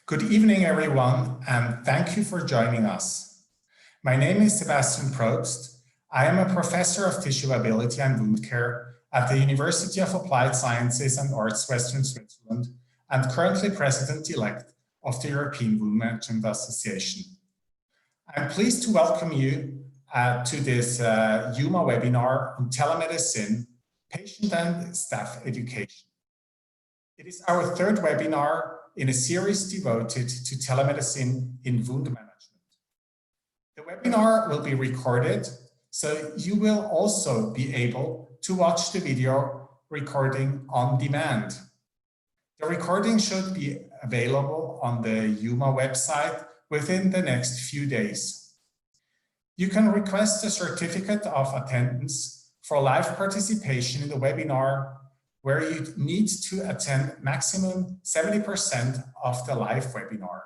Good evening, everyone, and thank you for joining us. My name is Sebastian Probst. I am a professor of tissue viability and wound care at the University of Applied Sciences and Arts, Western Switzerland, and currently president-elect of the European Wound Management Association. I'm pleased to welcome you to this EWMA webinar on telemedicine, patient and staff education. It is our third webinar in a series devoted to telemedicine in wound management. The webinar will be recorded, so you will also be able to watch the video recording on demand. The recording should be available on the EWMA website within the next few days. You can request a certificate of attendance for live participation in the webinar, where you need to attend maximum 70% of the live webinar.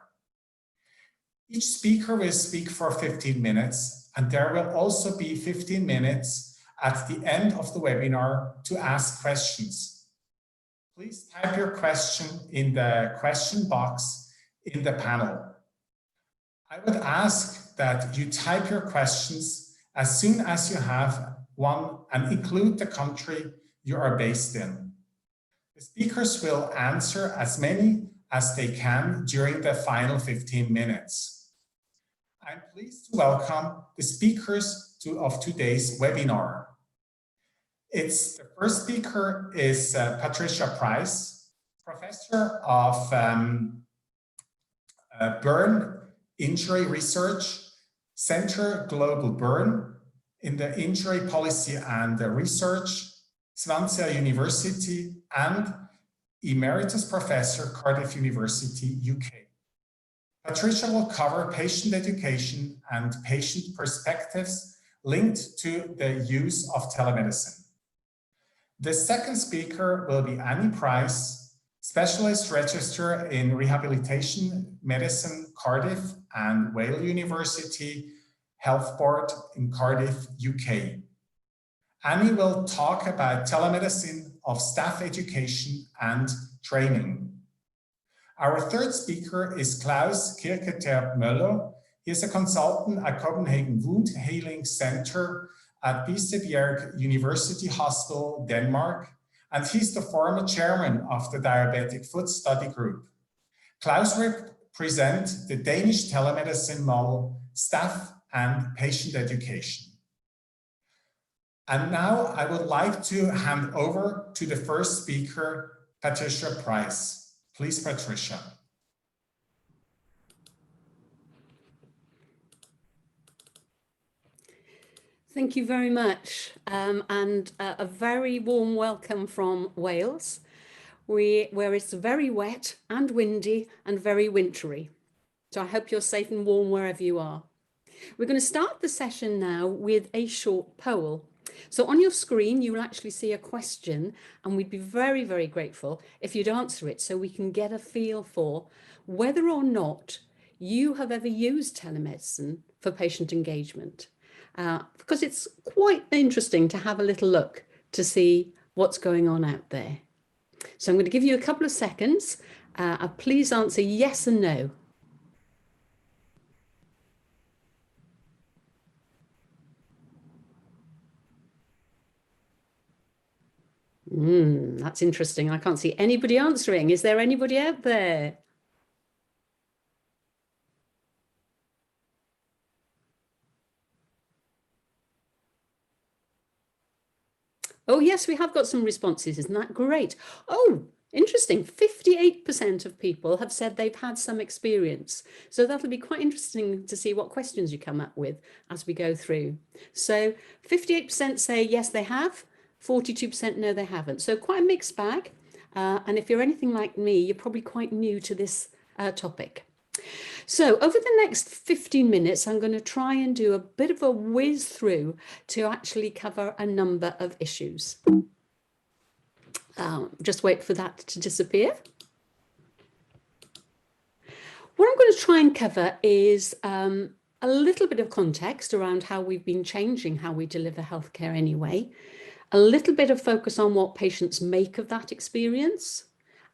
Each speaker will speak for 15 minutes, and there will also be 15 minutes at the end of the webinar to ask questions. Please type your question in the question box in the panel. I would ask that you type your questions as soon as you have one and include the country you are based in. The speakers will answer as many as they can during the final 15 minutes. I'm pleased to welcome the speakers of today's webinar. The first speaker is Patricia Price, Professor of Burn Injury Research, Center Global Burn in the Injury Policy and Research, Swansea University, and Emeritus Professor, Cardiff University, UK. Patricia will cover patient education and patient perspectives linked to the use of telemedicine. The second speaker will be Annie Price, Specialist Registrar in Rehabilitation Medicine, Cardiff, and Wales University Health Board in Cardiff, UK. Annie will talk about telemedicine of staff education and training. Our third speaker is Klaus Kirketerp-Møller. He is a consultant at Copenhagen Wound Healing Center at Bispebjerg University Hospital, Denmark, and he's the former chairman of the Diabetic Foot Study Group. Klaus will present the Danish telemedicine model, staff and patient education. And now I would like to hand over to the first speaker, Patricia Price. Please, Patricia. Thank you very much, and a very warm welcome from Wales, where it's very wet and windy and very wintry. So I hope you're safe and warm wherever you are. We're going to start the session now with a short poll. So on your screen, you will actually see a question, and we'd be very, very grateful if you'd answer it so we can get a feel for whether or not you have ever used telemedicine for patient engagement. Because it's quite interesting to have a little look to see what's going on out there. So I'm going to give you a couple of seconds. Please answer yes and no. That's interesting. I can't see anybody answering. Is there anybody out there? Oh, yes, we have got some responses. Isn't that great? Oh, interesting. 58% of people have said they've had some experience. So that'll be quite interesting to see what questions you come up with as we go through. So 58% say yes, they have. 42% no, they haven't. So quite a mixed bag. And if you're anything like me, you're probably quite new to this topic. So over the next 15 minutes, I'm going to try and do a bit of a whiz through to actually cover a number of issues. Just wait for that to disappear. What I'm going to try and cover is a little bit of context around how we've been changing how we deliver healthcare anyway, a little bit of focus on what patients make of that experience,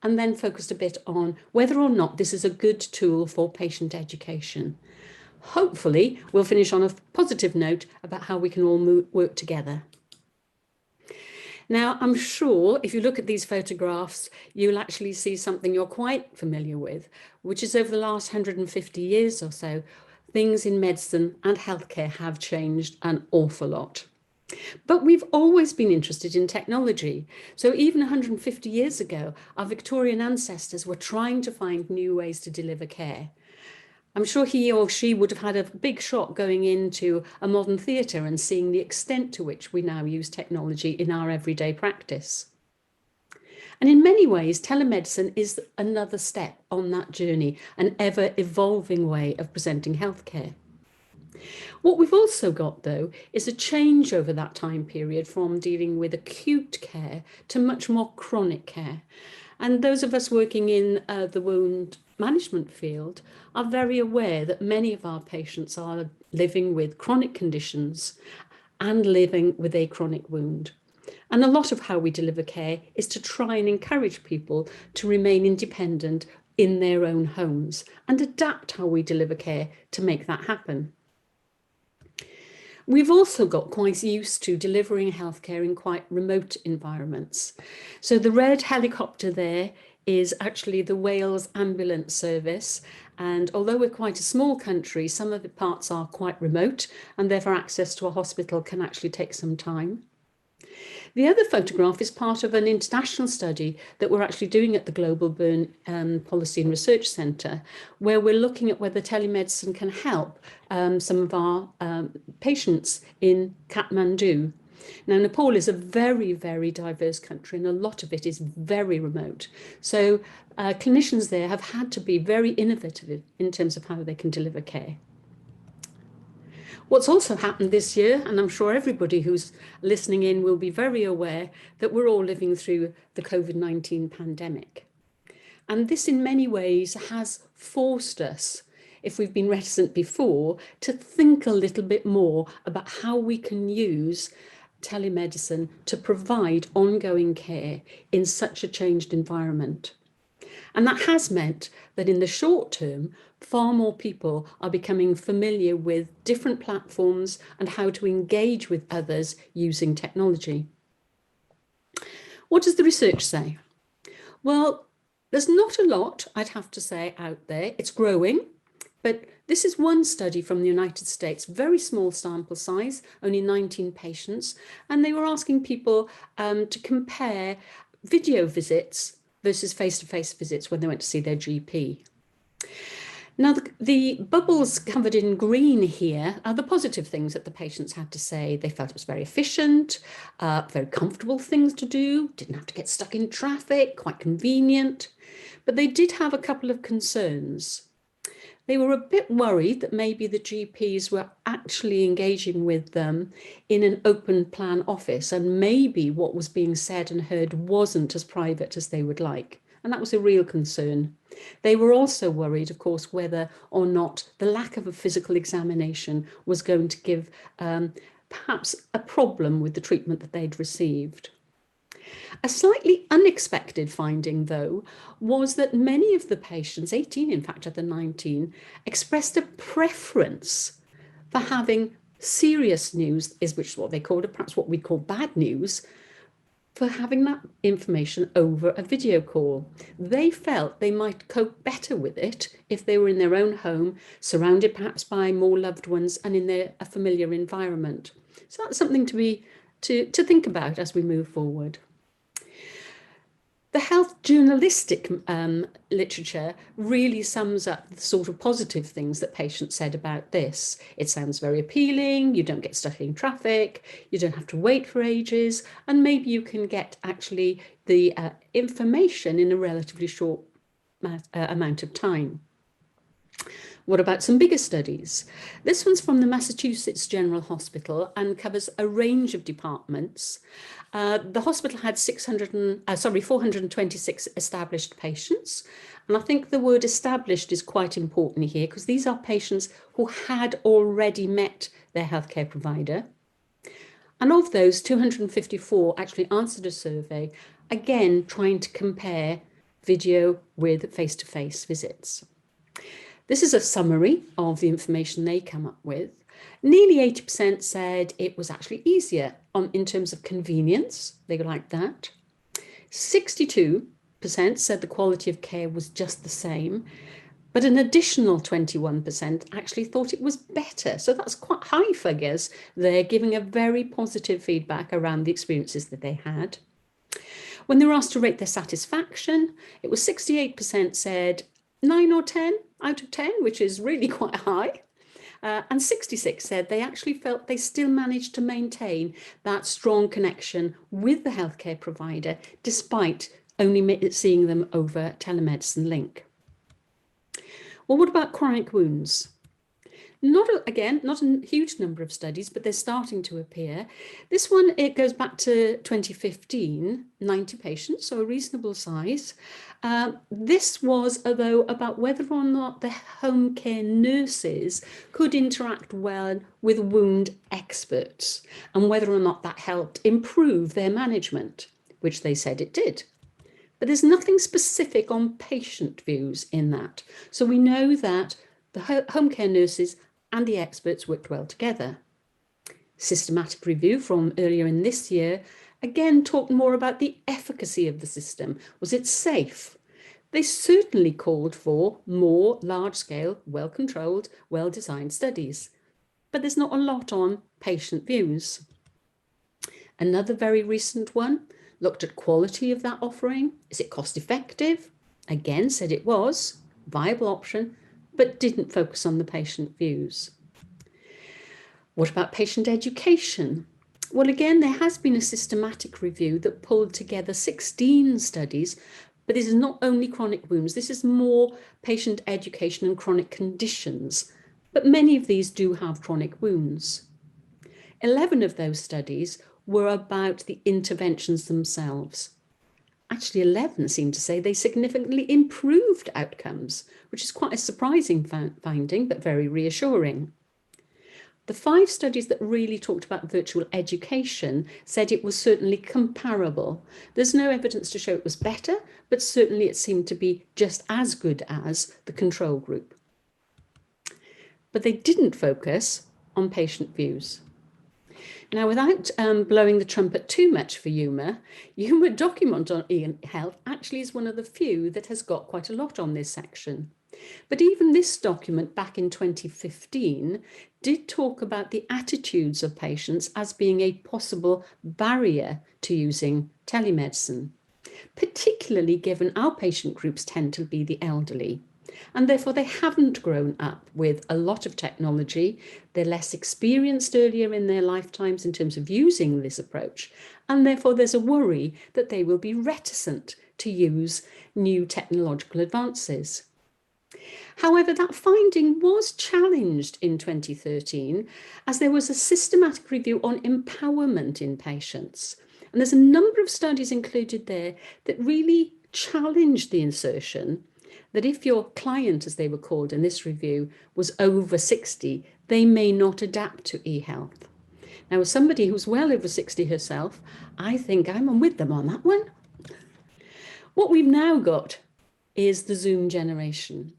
and then focused a bit on whether or not this is a good tool for patient education. Hopefully, we'll finish on a positive note about how we can all work together. Now, I'm sure if you look at these photographs, you'll actually see something you're quite familiar with, which is over the last 150 years or so, things in medicine and healthcare have changed an awful lot. But we've always been interested in technology. So even 150 years ago, our Victorian ancestors were trying to find new ways to deliver care. I'm sure he or she would have had a big shock going into a modern theatre and seeing the extent to which we now use technology in our everyday practice. And in many ways, telemedicine is another step on that journey, an ever-evolving way of presenting healthcare. What we've also got, though, is a change over that time period from dealing with acute care to much more chronic care. And those of us working in the wound management field are very aware that many of our patients are living with chronic conditions and living with a chronic wound. And a lot of how we deliver care is to try and encourage people to remain independent in their own homes and adapt how we deliver care to make that happen. We've also got quite used to delivering healthcare in quite remote environments. So the red helicopter there is actually the Wales Ambulance Service. And although we're quite a small country, some of the parts are quite remote and therefore access to a hospital can actually take some time. The other photograph is part of an international study that we're actually doing at the Global Burn Policy and Research Centre, where we're looking at whether telemedicine can help some of our patients in Kathmandu. Now, Nepal is a very, very diverse country and a lot of it is very remote. So clinicians there have had to be very innovative in terms of how they can deliver care. What's also happened this year, and I'm sure everybody who's listening in will be very aware, that we're all living through the COVID-19 pandemic. And this in many ways has forced us, if we've been reticent before, to think a little bit more about how we can use telemedicine to provide ongoing care in such a changed environment. And that has meant that in the short term, far more people are becoming familiar with different platforms and how to engage with others using technology. What does the research say? Well, there's not a lot, I'd have to say, out there. It's growing, but this is one study from the United States, very small sample size, only 19 patients, and they were asking people to compare video visits versus face-to-face visits when they went to see their GP. Now, the bubbles covered in green here are the positive things that the patients had to say. They felt it was very efficient, very comfortable things to do, didn't have to get stuck in traffic, quite convenient. But they did have a couple of concerns. They were a bit worried that maybe the GPs were actually engaging with them in an open plan office, and maybe what was being said and heard wasn't as private as they would like. And that was a real concern. They were also worried, of course, whether or not the lack of a physical examination was going to give perhaps a problem with the treatment that they'd received. A slightly unexpected finding, though, was that many of the patients, 18 in fact of the 19, expressed a preference for having serious news, which is what they called, perhaps what we call bad news, for having that information over a video call. They felt they might cope better with it if they were in their own home, surrounded perhaps by more loved ones and in a familiar environment. So that's something to think about as we move forward. The health journalistic literature really sums up the sort of positive things that patients said about this. It sounds very appealing, you don't get stuck in traffic, you don't have to wait for ages, and maybe you can get actually the information in a relatively short amount of time. What about some bigger studies? This one's from the Massachusetts General Hospital and covers a range of departments. The hospital had 426 established patients. And I think the word established is quite important here because these are patients who had already met their healthcare provider. And of those, 254 actually answered a survey, again, trying to compare video with face-to-face visits. This is a summary of the information they come up with. Nearly 80% said it was actually easier in terms of convenience. They liked that. 62% said the quality of care was just the same, but an additional 21% actually thought it was better. So that's quite high figures. They're giving a very positive feedback around the experiences that they had. When they were asked to rate their satisfaction, it was 68% said 9 or 10 out of 10, which is really quite high. And 66 said they actually felt they still managed to maintain that strong connection with the healthcare provider, despite only seeing them over telemedicine link. Well, what about chronic wounds? Not a huge number of studies, but they're starting to appear. This one, it goes back to 2015, 90 patients, so a reasonable size. This was, though, about whether or not the home care nurses could interact well with wound experts and whether or not that helped improve their management, which they said it did. But there's nothing specific on patient views in that. So we know that the home care nurses and the experts worked well together. Systematic review from earlier in this year, again, talked more about the efficacy of the system. Was it safe? They certainly called for more large-scale, well-controlled, well-designed studies. But there's not a lot on patient views. Another very recent one looked at quality of that offering. Is it cost-effective? Again, said it was, viable option, but didn't focus on the patient views. What about patient education? Well, again, there has been a systematic review that pulled together 16 studies, but this is not only chronic wounds, this is more patient education and chronic conditions, but many of these do have chronic wounds. 11 of those studies were about the interventions themselves. Actually, 11 seem to say they significantly improved outcomes, which is quite a surprising finding, but very reassuring. The 5 studies that really talked about virtual education said it was certainly comparable. There's no evidence to show it was better, but certainly it seemed to be just as good as the control group. But they didn't focus on patient views. Now, without blowing the trumpet too much for humour document on e-health actually is one of the few that has got quite a lot on this section. But even this document back in 2015 did talk about the attitudes of patients as being a possible barrier to using telemedicine, particularly given our patient groups tend to be the elderly. And therefore they haven't grown up with a lot of technology. They're less experienced earlier in their lifetimes in terms of using this approach. And therefore there's a worry that they will be reticent to use new technological advances. However, that finding was challenged in 2013 as there was a systematic review on empowerment in patients. And there's a number of studies included there that really challenged the insertion that if your client, as they were called in this review, was over 60, they may not adapt to e-health. Now, as somebody who's well over 60 herself, I think I'm with them on that one. What we've now got is the Zoom generation.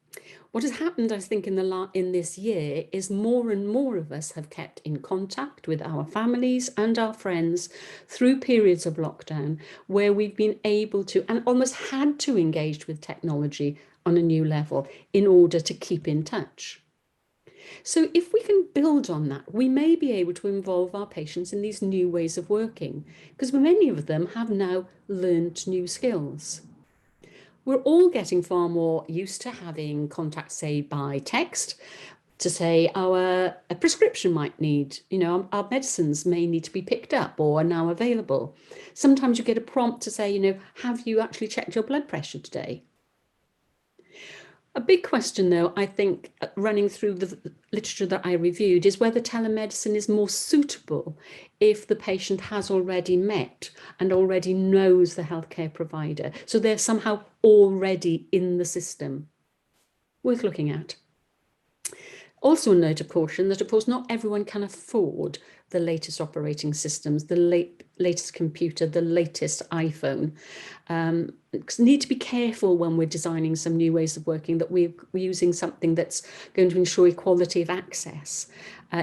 What has happened, I think, in this year is more and more of us have kept in contact with our families and our friends through periods of lockdown where we've been able to and almost had to engage with technology on a new level in order to keep in touch. So if we can build on that, we may be able to involve our patients in these new ways of working, because many of them have now learned new skills. We're all getting far more used to having contact, say, by text, to say a prescription might need, our medicines may need to be picked up or are now available. Sometimes you get a prompt to say, have you actually checked your blood pressure today? A big question, though, I think, running through the literature that I reviewed is whether telemedicine is more suitable if the patient has already met and already knows the healthcare provider. So they're somehow already in the system. Worth looking at. Also a note of caution that, of course, not everyone can afford the latest operating systems, the latest computer, the latest iPhone. Need to be careful when we're designing some new ways of working that we're using something that's going to ensure equality of access.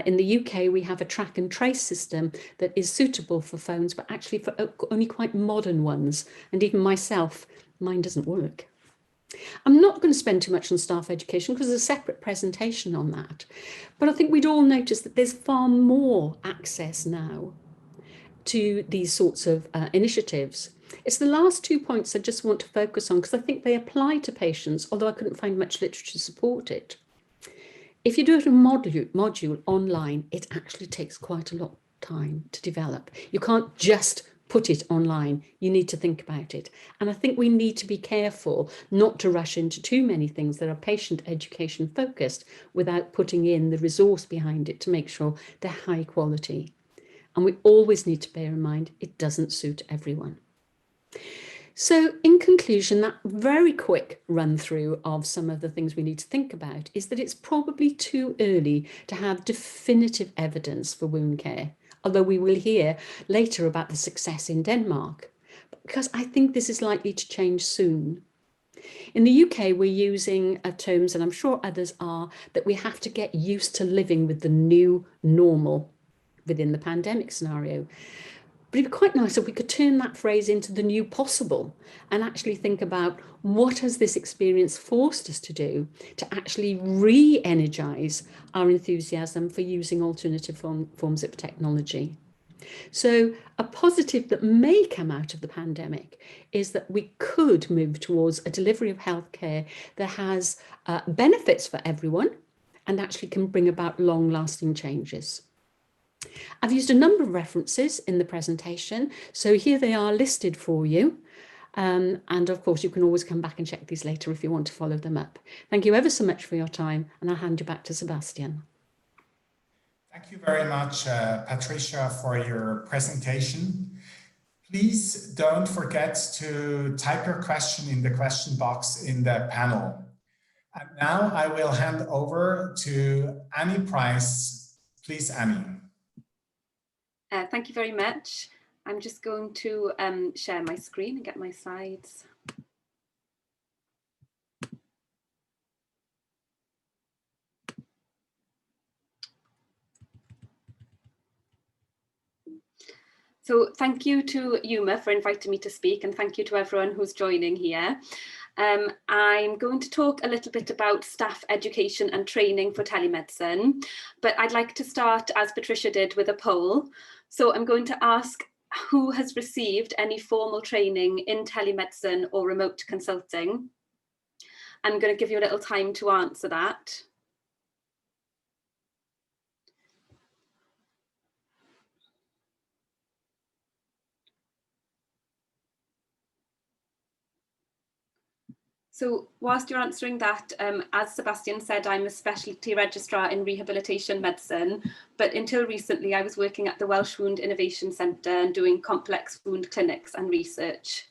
In the UK, we have a track and trace system that is suitable for phones, but actually for only quite modern ones. And even myself, mine doesn't work. I'm not going to spend too much on staff education because there's a separate presentation on that. But I think we'd all notice that there's far more access now to these sorts of initiatives. It's the last 2 points I just want to focus on because I think they apply to patients, although I couldn't find much literature to support it. If you do it a module online, it actually takes quite a lot of time to develop. You can't just put it online. You need to think about it. And I think we need to be careful not to rush into too many things that are patient education focused without putting in the resource behind it to make sure they're high quality. And we always need to bear in mind it doesn't suit everyone. So in conclusion, that very quick run through of some of the things we need to think about is that it's probably too early to have definitive evidence for wound care, although we will hear later about the success in Denmark, because I think this is likely to change soon. In the UK, we're using terms, and I'm sure others are, that we have to get used to living with the new normal within the pandemic scenario. But it'd be quite nice if we could turn that phrase into the new possible and actually think about what has this experience forced us to do to actually re-energize our enthusiasm for using alternative forms of technology. So a positive that may come out of the pandemic is that we could move towards a delivery of healthcare that has benefits for everyone and actually can bring about long-lasting changes. I've used a number of references in the presentation, so here they are listed for you. And of course, you can always come back and check these later if you want to follow them up. Thank you ever so much for your time, and I'll hand you back to Sebastian. Thank you very much, Patricia, for your presentation. Please don't forget to type your question in the question box in the panel. And now I will hand over to Annie Price. Please, Annie. Thank you very much. I'm just going to share my screen and get my slides. So thank you to Yuma for inviting me to speak, and thank you to everyone who's joining here. I'm going to talk a little bit about staff education and training for telemedicine, but I'd like to start, as Patricia did, with a poll. So I'm going to ask who has received any formal training in telemedicine or remote consulting. I'm going to give you a little time to answer that. So whilst you're answering that, as Sebastian said, I'm a specialty registrar in rehabilitation medicine, but until recently I was working at the Welsh Wound Innovation Centre and doing complex wound clinics and research.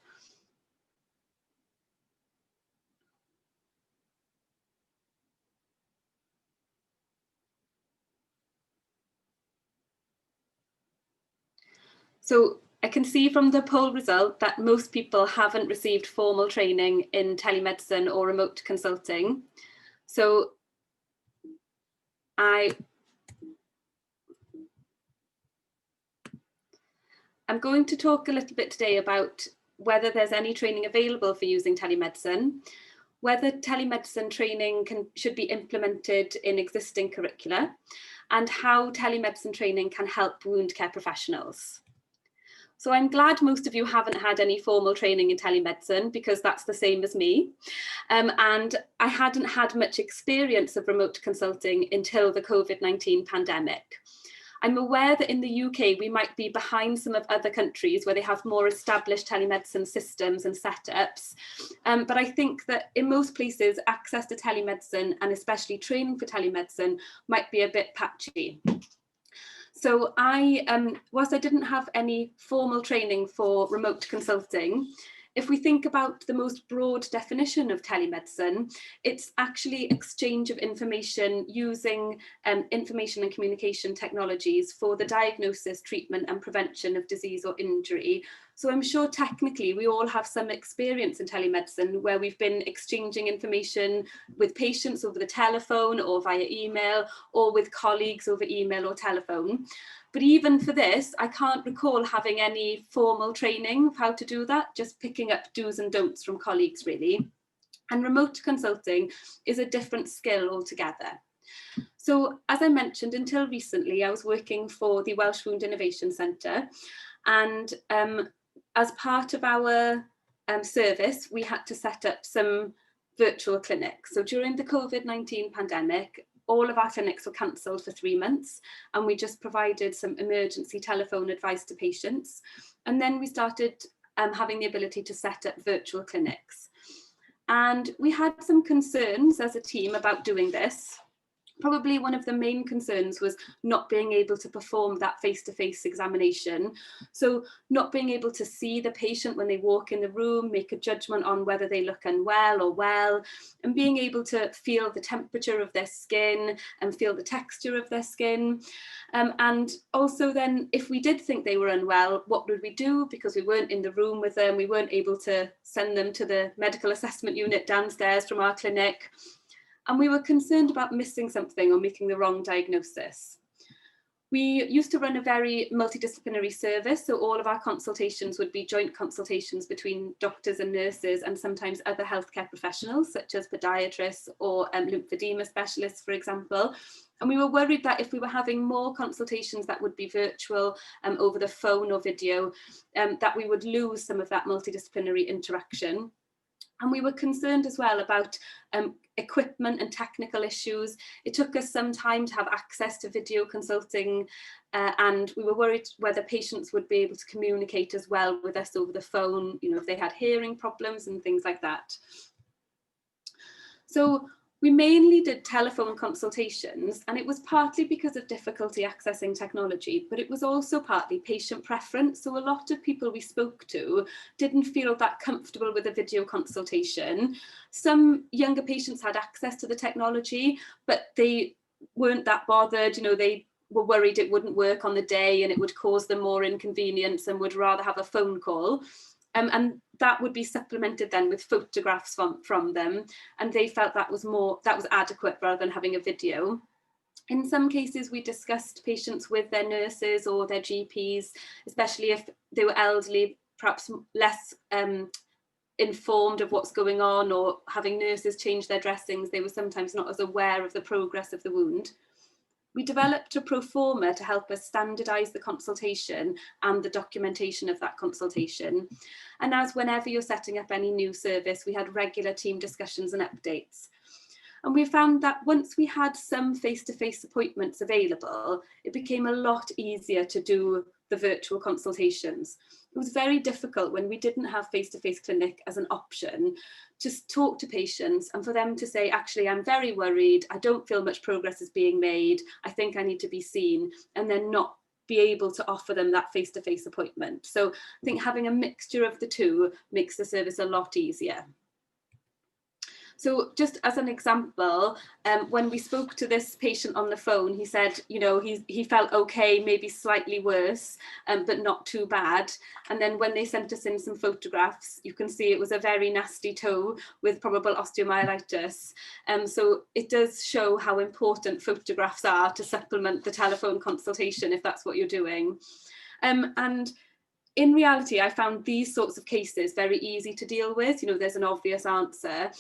So I can see from the poll result that most people haven't received formal training in telemedicine or remote consulting. So I'm going to talk a little bit today about whether there's any training available for using telemedicine, whether telemedicine training should be implemented in existing curricula, and how telemedicine training can help wound care professionals. So I'm glad most of you haven't had any formal training in telemedicine, because that's the same as me. And I hadn't had much experience of remote consulting until the COVID-19 pandemic. I'm aware that in the UK, we might be behind some of other countries where they have more established telemedicine systems and setups. But I think that in most places, access to telemedicine, and especially training for telemedicine, might be a bit patchy. So whilst I didn't have any formal training for remote consulting, If we think about the most broad definition of telemedicine, it's actually exchange of information using information and communication technologies for the diagnosis, treatment and prevention of disease or injury. So I'm sure technically we all have some experience in telemedicine where we've been exchanging information with patients over the telephone or via email, or with colleagues over email or telephone. But even for this, I can't recall having any formal training of how to do that, just picking up do's and don'ts from colleagues really. And remote consulting is a different skill altogether. So as I mentioned, until recently, I was working for the Welsh Wound Innovation Centre, and as part of our service, we had to set up some virtual clinics. So during the COVID-19 pandemic, all of our clinics were cancelled for 3 months, and we just provided some emergency telephone advice to patients. And then we started having the ability to set up virtual clinics. And we had some concerns as a team about doing this. Probably one of the main concerns was not being able to perform that face-to-face examination. So not being able to see the patient when they walk in the room, make a judgment on whether they look unwell or well, and being able to feel the temperature of their skin and feel the texture of their skin. And also then, if we did think they were unwell, what would we do? Because we weren't in the room with them, we weren't able to send them to the medical assessment unit downstairs from our clinic. And we were concerned about missing something or making the wrong diagnosis. We used to run a very multidisciplinary service, so all of our consultations would be joint consultations between doctors and nurses, and sometimes other healthcare professionals, such as podiatrists or lymphedema specialists, for example. And we were worried that if we were having more consultations that would be virtual over the phone or video, that we would lose some of that multidisciplinary interaction. And we were concerned as well about equipment and technical issues. It took us some time to have access to video consulting, and we were worried whether patients would be able to communicate as well with us over the phone, you know, if they had hearing problems and things like that. So we mainly did telephone consultations, and it was partly because of difficulty accessing technology, but it was also partly patient preference. So a lot of people we spoke to didn't feel that comfortable with a video consultation. Some younger patients had access to the technology, but they weren't that bothered. You know, they were worried it wouldn't work on the day and it would cause them more inconvenience and would rather have a phone call. And that would be supplemented then with photographs from them, and they felt that was adequate rather than having a video. In some cases, we discussed patients with their nurses or their GPs, especially if they were elderly, perhaps less informed of what's going on, or having nurses change their dressings, they were sometimes not as aware of the progress of the wound. We developed a pro forma to help us standardise the consultation and the documentation of that consultation. And as whenever you're setting up any new service, we had regular team discussions and updates. And we found that once we had some face-to-face appointments available, it became a lot easier to do the virtual consultations. It was very difficult when we didn't have face-to-face clinic as an option to talk to patients and for them to say, actually, I'm very worried, I don't feel much progress is being made, I think I need to be seen, and then not be able to offer them that face-to-face appointment. So I think having a mixture of the two makes the service a lot easier. So just as an example, when we spoke to this patient on the phone, he said, you know, he felt okay, maybe slightly worse, but not too bad. And then when they sent us in some photographs, you can see it was a very nasty toe with probable osteomyelitis. So it does show how important photographs are to supplement the telephone consultation, if that's what you're doing. And in reality, I found these sorts of cases very easy to deal with. You know, there's an obvious answer.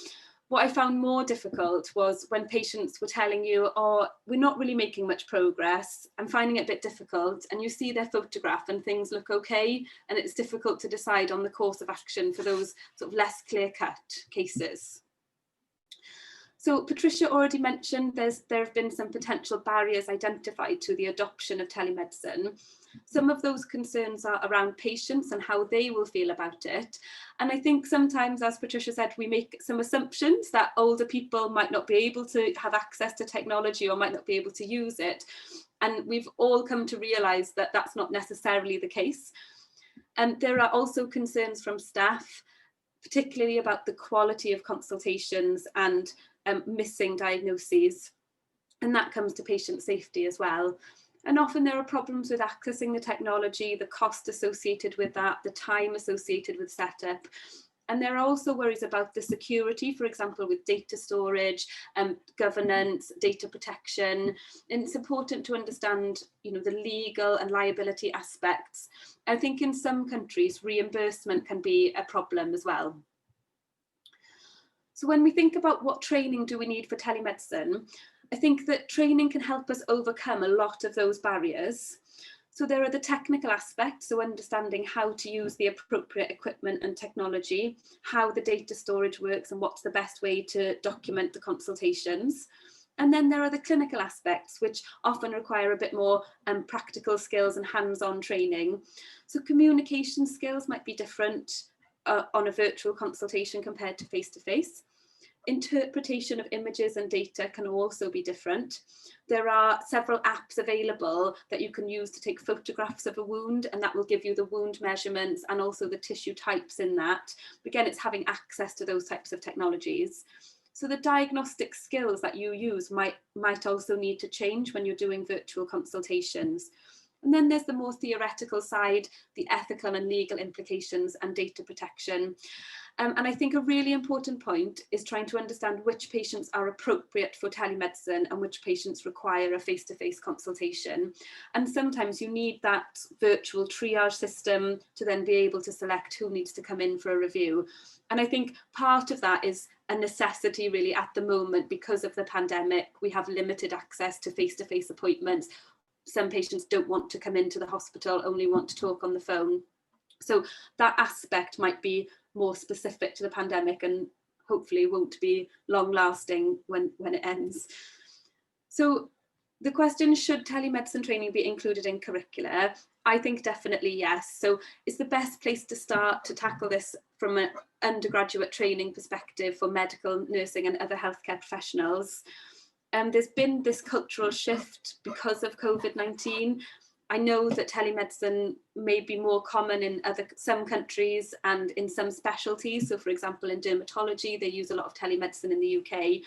What I found more difficult was when patients were telling you, oh, we're not really making much progress, I'm finding it a bit difficult, and you see their photograph and things look okay, and it's difficult to decide on the course of action for those sort of less clear-cut cases. So Patricia already mentioned there have been some potential barriers identified to the adoption of telemedicine. Some of those concerns are around patients and how they will feel about it. And I think sometimes, as Patricia said, we make some assumptions that older people might not be able to have access to technology or might not be able to use it. And we've all come to realise that that's not necessarily the case. And there are also concerns from staff particularly about the quality of consultations and missing diagnoses. And that comes to patient safety as well. And often there are problems with accessing the technology, the cost associated with that, the time associated with setup. And there are also worries about the security, for example, with data storage, governance, data protection. And it's important to understand, the legal and liability aspects. I think in some countries, reimbursement can be a problem as well. So when we think about what training do we need for telemedicine, I think that training can help us overcome a lot of those barriers. So there are the technical aspects, so understanding how to use the appropriate equipment and technology, how the data storage works and what's the best way to document the consultations. And then there are the clinical aspects, which often require a bit more practical skills and hands-on training. So communication skills might be different on a virtual consultation compared to face-to-face. Interpretation of images and data can also be different. There are several apps available that you can use to take photographs of a wound, and that will give you the wound measurements and also the tissue types in that. Again, it's having access to those types of technologies. So the diagnostic skills that you use might also need to change when you're doing virtual consultations. And then there's the more theoretical side, the ethical and legal implications and data protection. And I think a really important point is trying to understand which patients are appropriate for telemedicine and which patients require a face-to-face consultation. And sometimes you need that virtual triage system to then be able to select who needs to come in for a review. And I think part of that is a necessity really at the moment because of the pandemic. We have limited access to face-to-face appointments. Some patients don't want to come into the hospital, only want to talk on the phone. So that aspect might be more specific to the pandemic and hopefully won't be long lasting when it ends. So the question, should telemedicine training be included in curricula? I think definitely yes. So it's the best place to start to tackle this from an undergraduate training perspective for medical, nursing and other healthcare professionals. There's been this cultural shift because of COVID-19. I know that telemedicine may be more common in some countries and in some specialties. So for example, in dermatology, they use a lot of telemedicine in the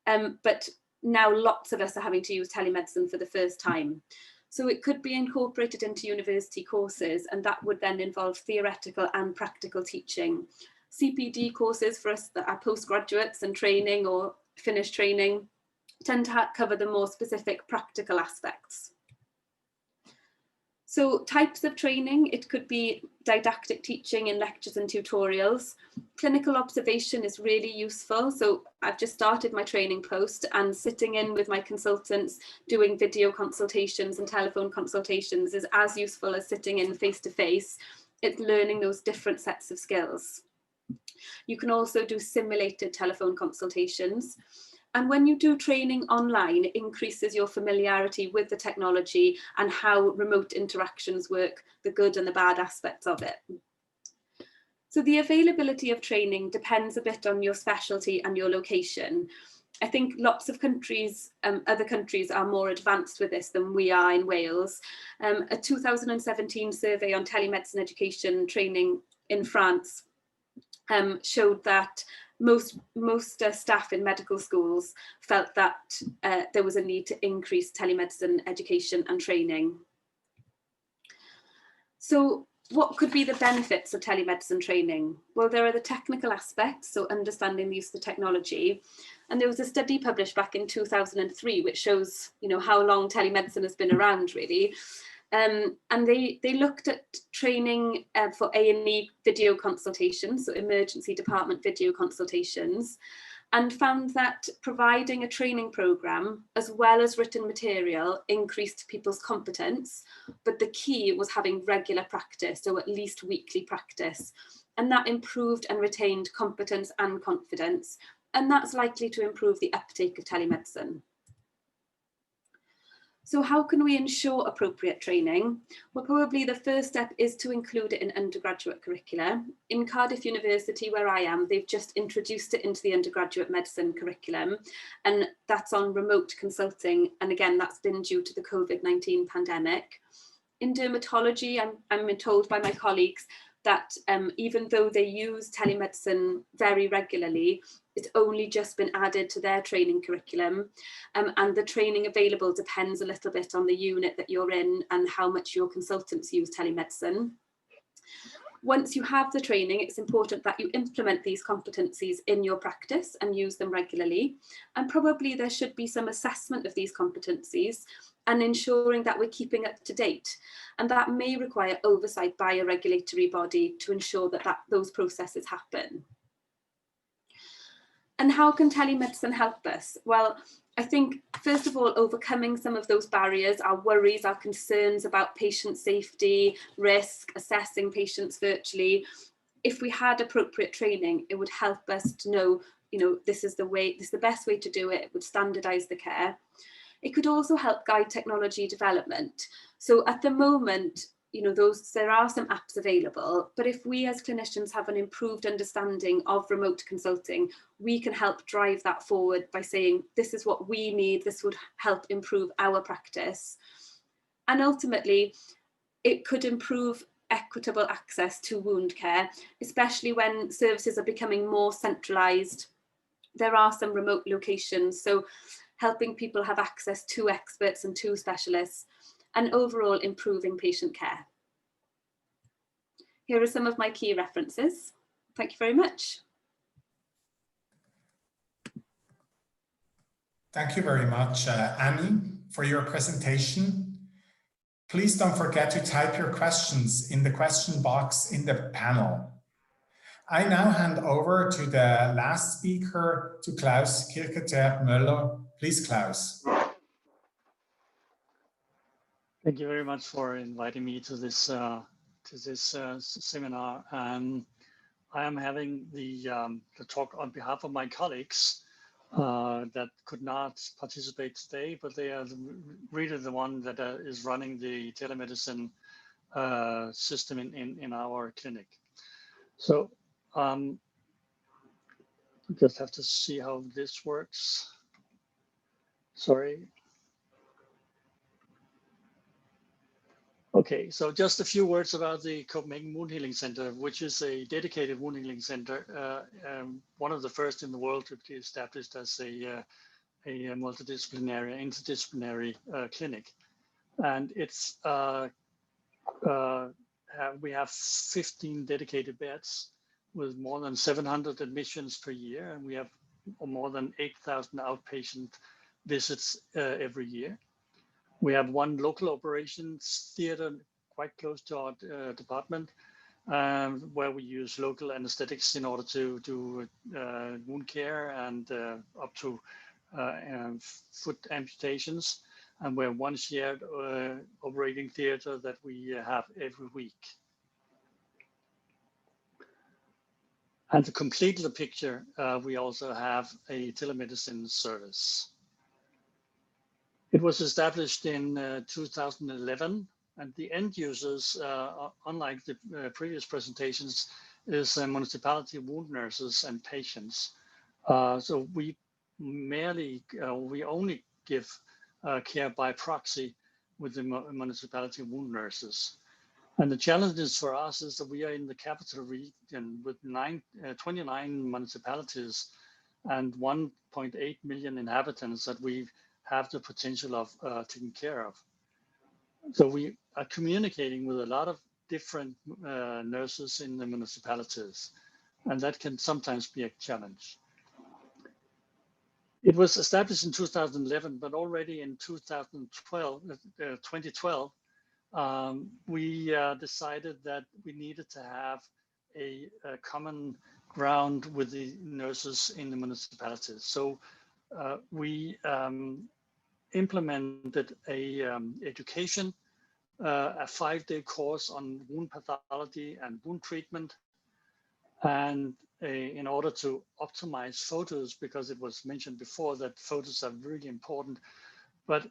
UK. But now lots of us are having to use telemedicine for the first time. So it could be incorporated into university courses, and that would then involve theoretical and practical teaching. CPD courses for us that are postgraduates and training or finished training tend to cover the more specific practical aspects. So types of training, it could be didactic teaching in lectures and tutorials. Clinical observation is really useful. So I've just started my training post, and sitting in with my consultants doing video consultations and telephone consultations is as useful as sitting in face-to-face. It's learning those different sets of skills. You can also do simulated telephone consultations. And when you do training online, it increases your familiarity with the technology and how remote interactions work, the good and the bad aspects of it. So the availability of training depends a bit on your specialty and your location. I think lots of countries, other countries are more advanced with this than we are in Wales. A 2017 survey on telemedicine education training in France showed that most staff in medical schools felt that there was a need to increase telemedicine education and training. So what could be the benefits of telemedicine training? Well, there are the technical aspects, so understanding the use of the technology. And there was a study published back in 2003, which shows, how long telemedicine has been around, really. And they looked at training for A&E video consultations, so emergency department video consultations, and found that providing a training programme as well as written material increased people's competence, but the key was having regular practice, so at least weekly practice, and that improved and retained competence and confidence, and that's likely to improve the uptake of telemedicine. So how can we ensure appropriate training? Well, probably the first step is to include it in undergraduate curricula. In Cardiff University, where I am, they've just introduced it into the undergraduate medicine curriculum, and that's on remote consulting. And again, that's been due to the COVID-19 pandemic. In dermatology, I'm told by my colleagues, that even though they use telemedicine very regularly, it's only just been added to their training curriculum, and the training available depends a little bit on the unit that you're in and how much your consultants use telemedicine. Once you have the training, it's important that you implement these competencies in your practice and use them regularly. And probably there should be some assessment of these competencies and ensuring that we're keeping up to date. And that may require oversight by a regulatory body to ensure that those processes happen. And how can telemedicine help us? Well, I think, first of all, overcoming some of those barriers, our worries, our concerns about patient safety, risk, assessing patients virtually. If we had appropriate training, it would help us to know, this is the best way to do it. It would standardize the care. It could also help guide technology development. So at the moment, there are some apps available, but if we as clinicians have an improved understanding of remote consulting, we can help drive that forward by saying, this is what we need, this would help improve our practice. And ultimately, it could improve equitable access to wound care, especially when services are becoming more centralised. There are some remote locations, so helping people have access to experts and to specialists, and overall improving patient care. Here are some of my key references. Thank you very much. Thank you very much, Annie, for your presentation. Please don't forget to type your questions in the question box in the panel. I now hand over to the last speaker, to Klaus Kirketer-Möller. Please, Klaus. Thank you very much for inviting me to this seminar. I am having the talk on behalf of my colleagues that could not participate today, but they are really the one that is running the telemedicine system in our clinic. So just have to see how this works. Sorry. Okay, so just a few words about the Copenhagen Wound Healing Center, which is a dedicated wound healing center, one of the first in the world to be established as a multidisciplinary, interdisciplinary clinic. And it's we have 15 dedicated beds with more than 700 admissions per year, and we have more than 8,000 outpatient visits every year. We have one local operations theater quite close to our department, where we use local anesthetics in order to do wound care and up to foot amputations. And we're one shared operating theater that we have every week. And to complete the picture, we also have a telemedicine service. It was established in 2011, and the end users, unlike the previous presentations, is municipality wound nurses and patients. So we only give care by proxy with the municipality wound nurses. And the challenges for us is that we are in the capital region with 29 municipalities and 1.8 million inhabitants that we have the potential of taking care of. So we are communicating with a lot of different nurses in the municipalities, and that can sometimes be a challenge. It was established in 2011, but already in 2012, we decided that we needed to have a common ground with the nurses in the municipalities. So we implemented a education, a 5-day course on wound pathology and wound treatment, and in order to optimize photos, because it was mentioned before that photos are really important, but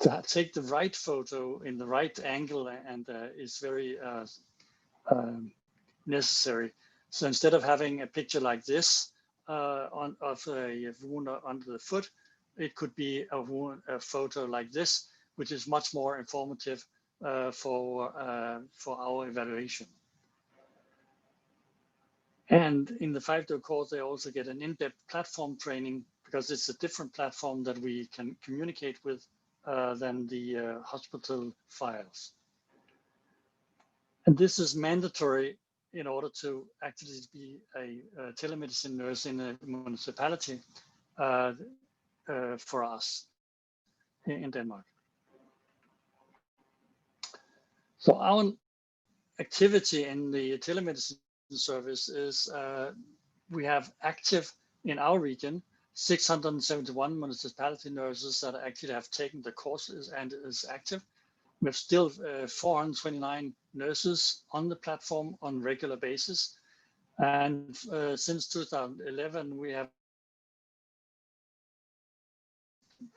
to take the right photo in the right angle and is very necessary. So instead of having a picture like this of a wound under the foot, it could be a photo like this, which is much more informative for our evaluation. And in the 5-day course, they also get an in-depth platform training, because it's a different platform that we can communicate with than the hospital files. And this is mandatory in order to actually be a telemedicine nurse in a municipality for us in Denmark. So our activity in the telemedicine service is we have active in our region 671 municipality nurses that actually have taken the courses and is active. We have still 429 nurses on the platform on regular basis. And since 2011, we have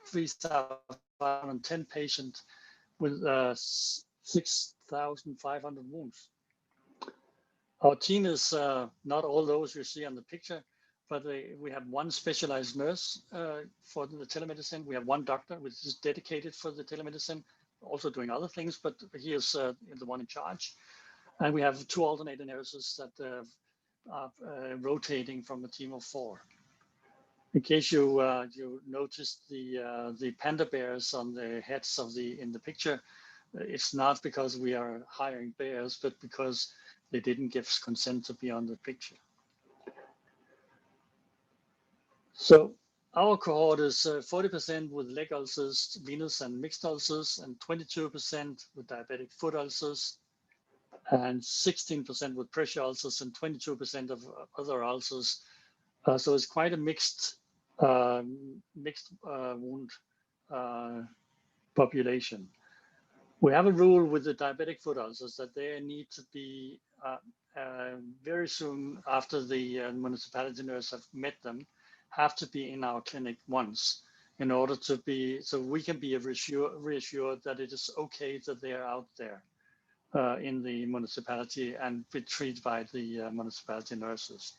3,510 patients with 6,500 wounds. Our team is not all those you see on the picture, but we have one specialized nurse for the telemedicine. We have one doctor which is dedicated for the telemedicine, also doing other things, but he is the one in charge. And we have 2 alternating nurses that are rotating from a team of 4. In case you noticed the panda bears on the heads of in the picture, it's not because we are hiring bears, but because they didn't give consent to be on the picture. So our cohort is 40% with leg ulcers, venous and mixed ulcers, and 22% with diabetic foot ulcers, and 16% with pressure ulcers, and 22% of other ulcers. So it's quite a mixed wound population. We have a rule with the diabetic foot ulcers that they need to be very soon after the municipality nurse have met them, have to be in our clinic once in order to be, so we can be reassured that it is okay that they are out there in the municipality and be treated by the municipality nurses.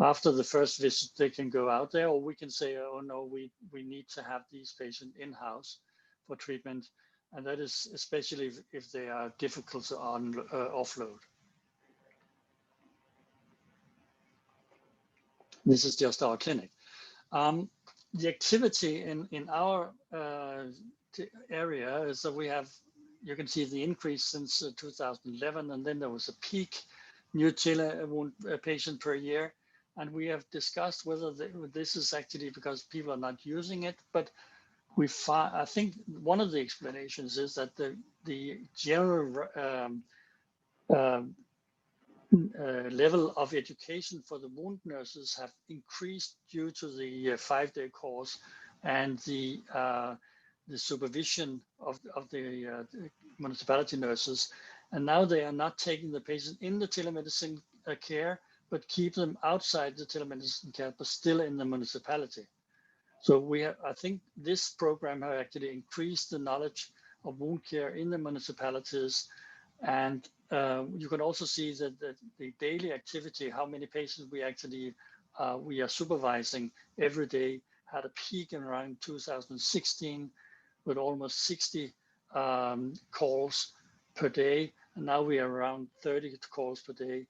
After the first visit, they can go out there, or we can say, oh no, we need to have these patients in-house for treatment. And that is especially if they are difficult to offload. This is just our clinic. The activity in our area is that we have, you can see the increase since 2011, and then there was a peak new tele patient per year. And we have discussed whether this is actually because people are not using it, but I think one of the explanations is that the general level of education for the wound nurses have increased due to the 5-day course and the supervision of the municipality nurses. And now they are not taking the patient in the telemedicine care, but keep them outside the telemedicine care, but still in the municipality. So I think this program has actually increased the knowledge of wound care in the municipalities. And you can also see that the daily activity, how many patients we actually we are supervising every day, had a peak in around 2016 with almost 60 calls per day. And now we are around 30 calls per day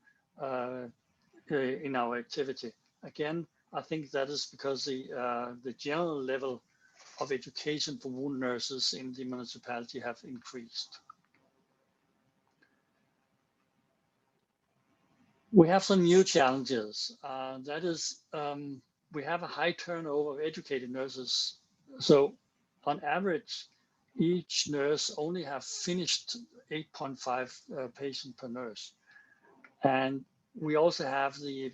in our activity. Again, I think that is because the general level of education for wound nurses in the municipality have increased. We have some new challenges. That is, we have a high turnover of educated nurses. So on average, each nurse only have finished 8.5 patients per nurse. And we also have the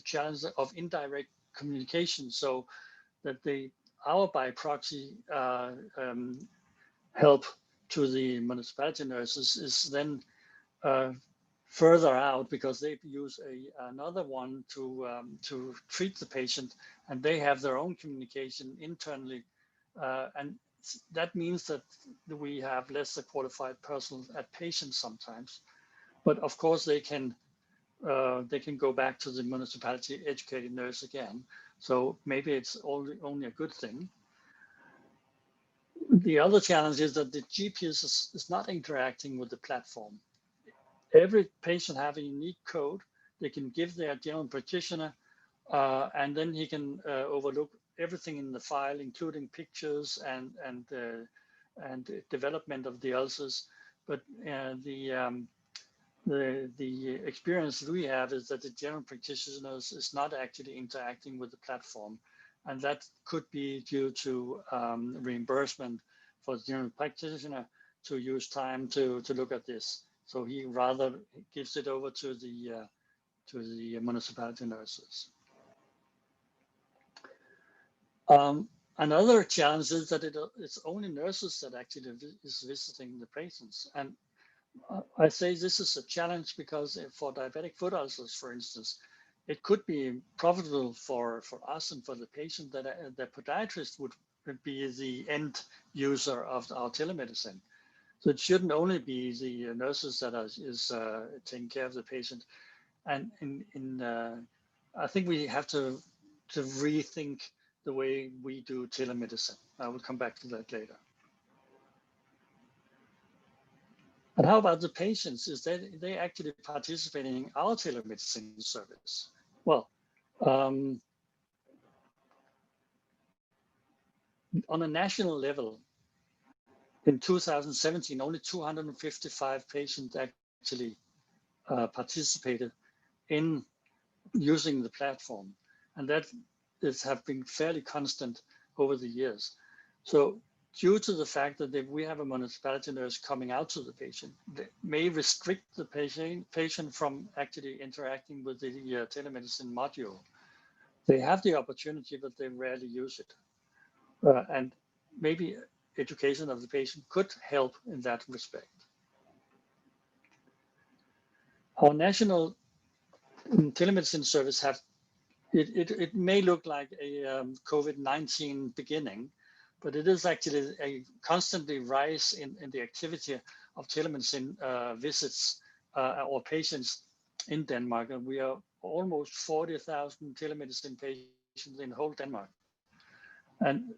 challenge of indirect communication, so that our by proxy help to the municipality nurses is then further out because they use another one to treat the patient, and they have their own communication internally, and that means that we have less qualified personnel at patients sometimes. But of course, they can go back to the municipality educated nurse again. So maybe it's only a good thing. The other challenge is that the GP is not interacting with the platform. Every patient has a unique code, they can give their general practitioner, and then he can overlook everything in the file, including pictures and development of the ulcers. But the experience we have is that the general practitioners is not actually interacting with the platform, and that could be due to reimbursement for the general practitioner to use time to look at this. So he rather gives it over to the municipality nurses. Another challenge is that it's only nurses that actually is visiting the patients. And I say this is a challenge because for diabetic foot ulcers, for instance, it could be profitable for us and for the patient that the podiatrist would be the end user of our telemedicine. So it shouldn't only be the nurses that is taking care of the patient. And I think we have to rethink the way we do telemedicine. I will come back to that later. But how about the patients? Is that they actually participating in our telemedicine service? Well, on a national level, in 2017, only 255 patients actually participated in using the platform, and that have been fairly constant over the years. So due to the fact that we have a municipality nurse coming out to the patient, they may restrict the patient from actually interacting with the telemedicine module. They have the opportunity, but they rarely use it. And maybe education of the patient could help in that respect. Our national telemedicine service it may look like a COVID-19 beginning, but it is actually a constantly rise in the activity of telemedicine visits or patients in Denmark. And we are almost 40,000 telemedicine patients in whole Denmark. And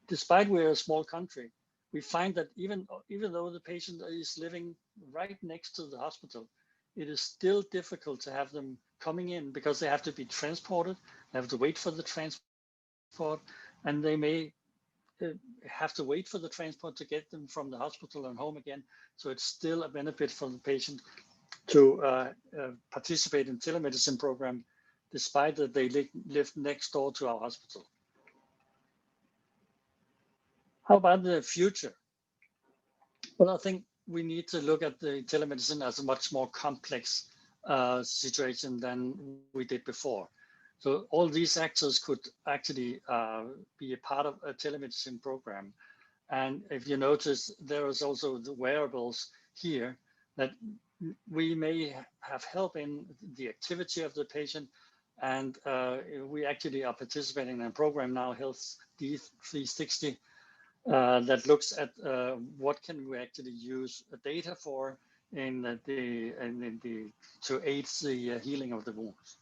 despite we're a small country, we find that even though the patient is living right next to the hospital, it is still difficult to have them coming in because they have to be transported, they have to wait for the transport, and they may have to wait for the transport to get them from the hospital and home again. So it's still a benefit for the patient to participate in telemedicine program, despite that they live next door to our hospital. How about the future? Well, I think we need to look at the telemedicine as a much more complex situation than we did before. So all these actors could actually be a part of a telemedicine program. And if you notice, there is also the wearables here that we may have help in the activity of the patient. And we actually are participating in a program now, Health D360, that looks at what can we actually use data for to aid the healing of the wounds.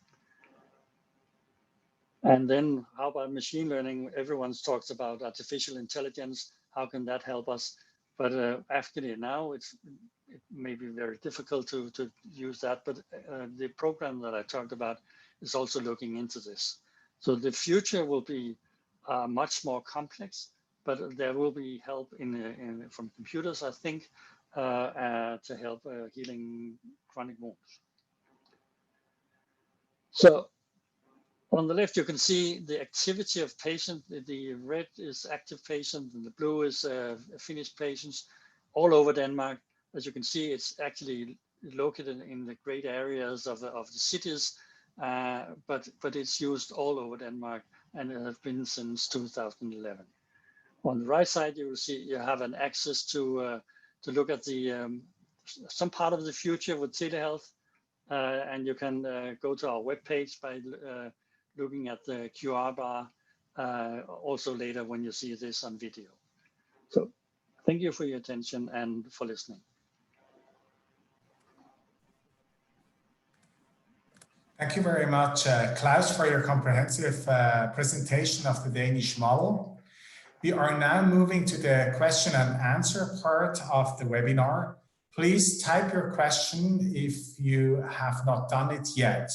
And then how about machine learning? Everyone talks about artificial intelligence. How can that help us? But actually now it may be very difficult to use that. But the program that I talked about is also looking into this. So the future will be much more complex, but there will be help from computers, I think, to help healing chronic wounds. So on the left, you can see the activity of patient. The red is active patient and the blue is finished patients all over Denmark. As you can see, it's actually located in the great areas of the cities, but it's used all over Denmark, and it has been since 2011. On the right side, you will see you have an access to look at the some part of the future with telehealth, and you can go to our webpage by looking at the QR bar also later when you see this on video. So thank you for your attention and for listening. Thank you very much, Klaus, for your comprehensive presentation of the Danish model. We are now moving to the question and answer part of the webinar. Please type your question if you have not done it yet.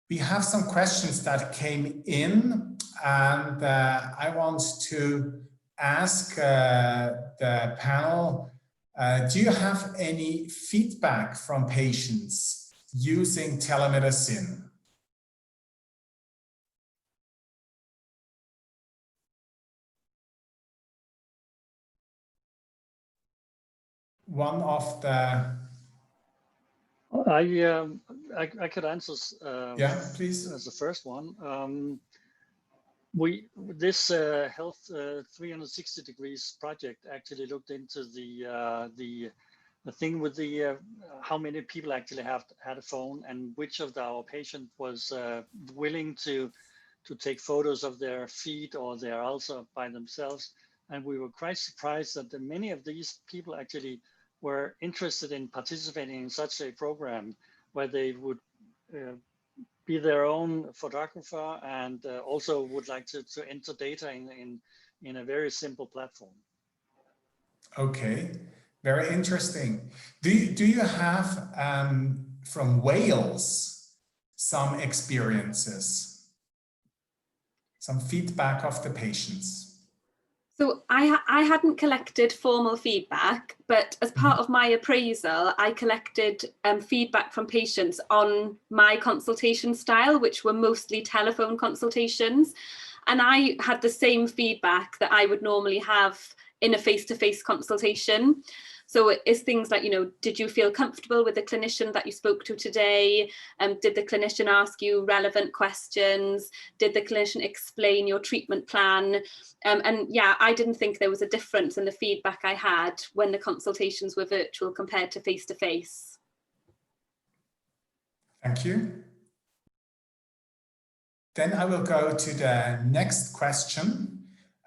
We have some questions that came in, and I want to ask the panel, do you have any feedback from patients using telemedicine? One of the... I could answer yeah, please. as the first one. This Health 360 Degrees project actually looked into the thing with the how many people actually had a phone, and which of our patients was willing to take photos of their feet or their ulcer by themselves. And we were quite surprised that many of these people actually were interested in participating in such a program where they would be their own photographer and also would like to enter data in a very simple platform. Okay, very interesting. Do you have from Wales some experiences, some feedback of the patients? So I hadn't collected formal feedback, but as part of my appraisal, I collected feedback from patients on my consultation style, which were mostly telephone consultations. And I had the same feedback that I would normally have in a face-to-face consultation. So it's things like, you know, did you feel comfortable with the clinician that you spoke to today? Did the clinician ask you relevant questions? Did the clinician explain your treatment plan? And yeah, I didn't think there was a difference in the feedback I had when the consultations were virtual compared to face-to-face. Thank you. Then I will go to the next question.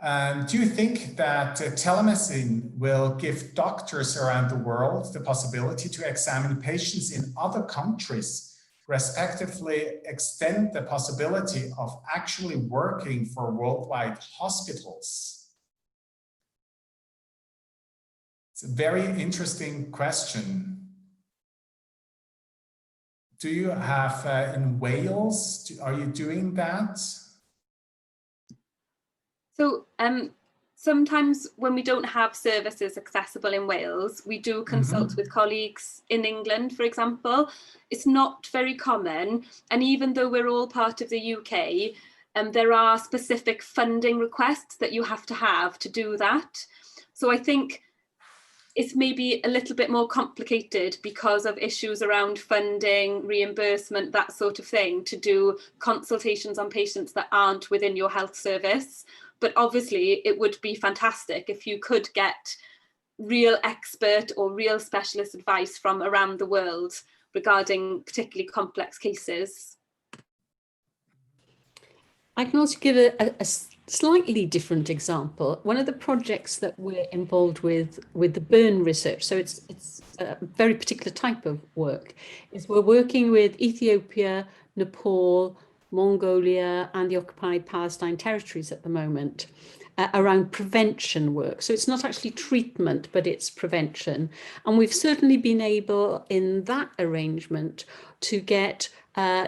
Do you think that telemedicine will give doctors around the world the possibility to examine patients in other countries, respectively extend the possibility of actually working for worldwide hospitals? It's a very interesting question. Do you have in Wales, are you doing that? So sometimes when we don't have services accessible in Wales, we do consult with colleagues in England, for example. It's not very common. And even though we're all part of the UK, there are specific funding requests that you have to do that. So I think it's maybe a little bit more complicated because of issues around funding, reimbursement, that sort of thing, to do consultations on patients that aren't within your health service. But obviously it would be fantastic if you could get real expert or real specialist advice from around the world regarding particularly complex cases. I can also give a slightly different example. One of the projects that we're involved with the burn research, so it's a very particular type of work, is we're working with Ethiopia, Nepal, Mongolia and the occupied Palestine territories at the moment around prevention work. So it's not actually treatment, but it's prevention. And we've certainly been able in that arrangement to get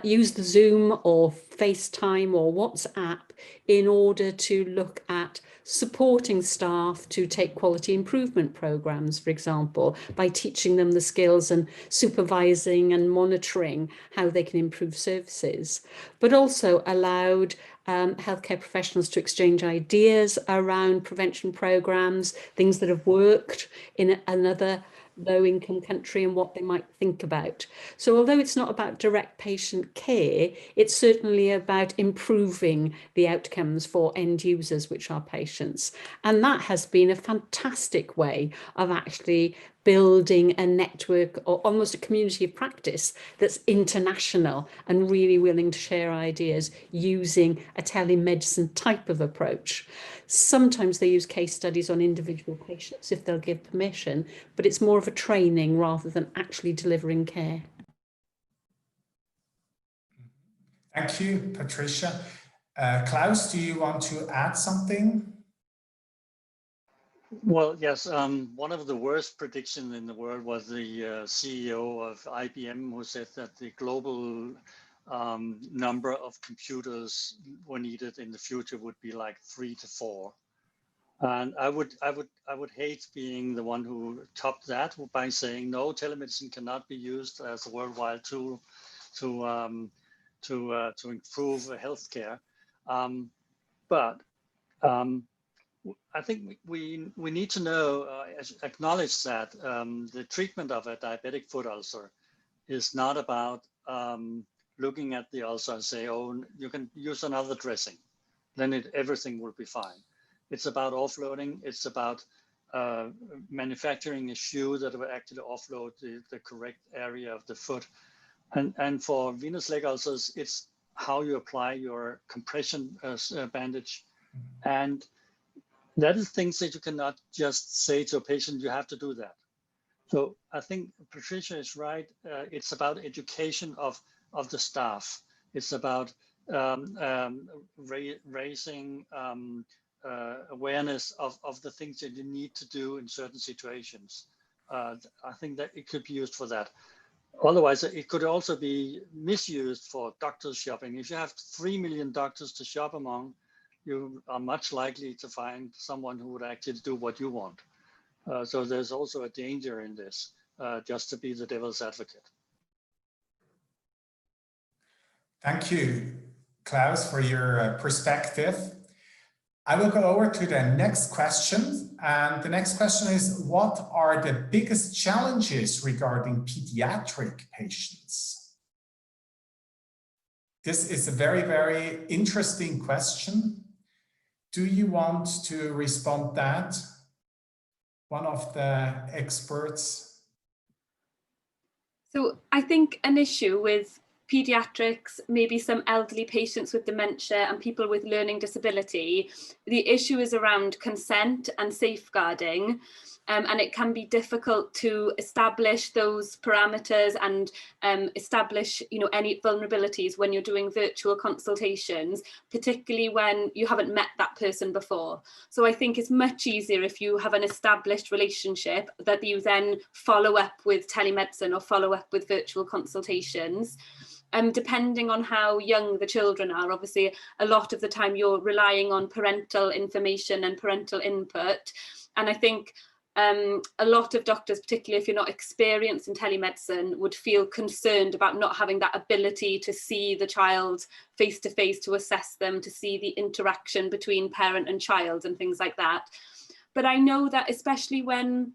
use the Zoom or FaceTime or WhatsApp in order to look at supporting staff to take quality improvement programs, for example, by teaching them the skills and supervising and monitoring how they can improve services, but also allowed healthcare professionals to exchange ideas around prevention programs, things that have worked in another low-income country and what they might think about. So although it's not about direct patient care, it's certainly about improving the outcomes for end users, which are patients. And that has been a fantastic way of actually building a network or almost a community of practice that's international and really willing to share ideas using a telemedicine type of approach. Sometimes they use case studies on individual patients if they'll give permission, but it's more of a training rather than actually delivering care. Thank you, Patricia. Klaus, do you want to add something? Well, yes. One of the worst predictions in the world was the CEO of IBM, who said that the global number of computers were needed in the future would be like 3 to 4. And I would hate being the one who topped that by saying no, telemedicine cannot be used as a worldwide tool to improve healthcare. But I think we need to know, acknowledge that the treatment of a diabetic foot ulcer is not about looking at the ulcer and say, oh, you can use another dressing, then everything will be fine. It's about offloading. It's about manufacturing a shoe that will actually offload the correct area of the foot. And for venous leg ulcers, it's how you apply your compression bandage. And that is things that you cannot just say to a patient, you have to do that. So I think Patricia is right. It's about education of the staff. It's about raising awareness of the things that you need to do in certain situations. I think that it could be used for that. Otherwise, it could also be misused for doctors shopping. If you have 3 million doctors to shop among, you are much likely to find someone who would actually do what you want. So there's also a danger in this, just to be the devil's advocate. Thank you, Klaus, for your perspective. I will go over to the next question. And the next question is, what are the biggest challenges regarding pediatric patients? This is a very, very interesting question. Do you want to respond that? One of the experts. So I think an issue with pediatrics, maybe some elderly patients with dementia and people with learning disability, the issue is around consent and safeguarding. And it can be difficult to establish those parameters and establish, any vulnerabilities when you're doing virtual consultations, particularly when you haven't met that person before. So I think it's much easier if you have an established relationship that you then follow up with telemedicine or follow up with virtual consultations. Depending on how young the children are, obviously a lot of the time you're relying on parental information and parental input. And I think a lot of doctors, particularly if you're not experienced in telemedicine, would feel concerned about not having that ability to see the child face to face, to assess them, to see the interaction between parent and child and things like that. But I know that especially when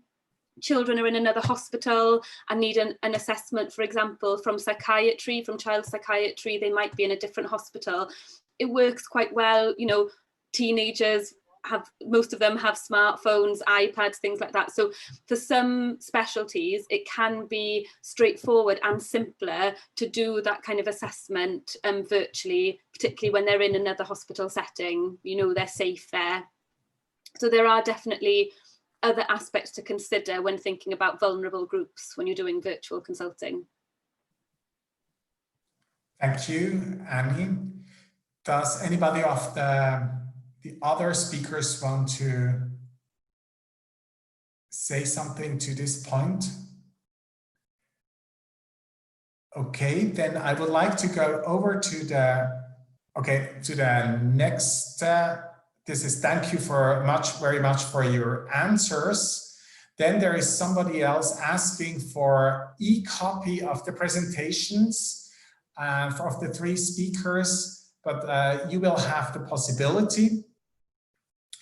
children are in another hospital and need an assessment, for example, from psychiatry, from child psychiatry, they might be in a different hospital. It works quite well. Teenagers most of them have smartphones, iPads, things like that. So for some specialties, it can be straightforward and simpler to do that kind of assessment virtually, particularly when they're in another hospital setting, they're safe there. So there are definitely other aspects to consider when thinking about vulnerable groups when you're doing virtual consulting. Thank you, Annie. Does anybody of the other speakers want to say something to this point? Okay, then I would like to go over to the next. This is thank you very much for your answers. Then there is somebody else asking for e-copy of the presentations of the 3 speakers, but you will have the possibility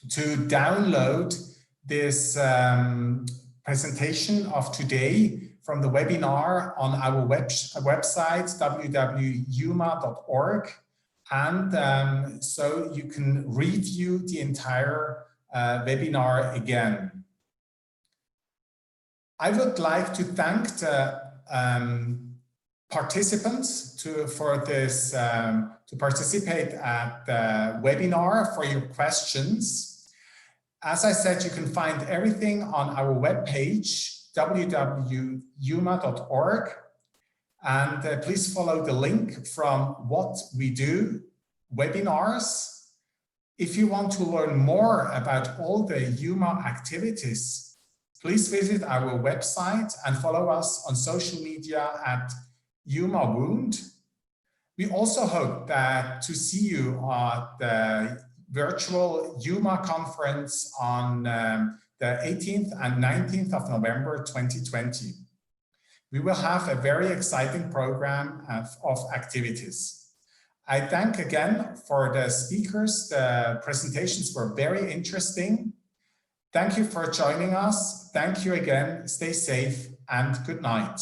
to download this presentation of today from the webinar on our website, www.yuma.org. And so you can review the entire webinar again. I would like to thank the participants to participate at the webinar for your questions. As I said, you can find everything on our webpage, www.yuma.org. And please follow the link from What We Do webinars. If you want to learn more about all the UMA activities, please visit our website and follow us on social media at UMA Wound. We also hope to see you at the virtual UMA conference on the 18th and 19th of November 2020. We will have a very exciting program of activities. I thank again for the speakers. The presentations were very interesting. Thank you for joining us. Thank you again. Stay safe and good night.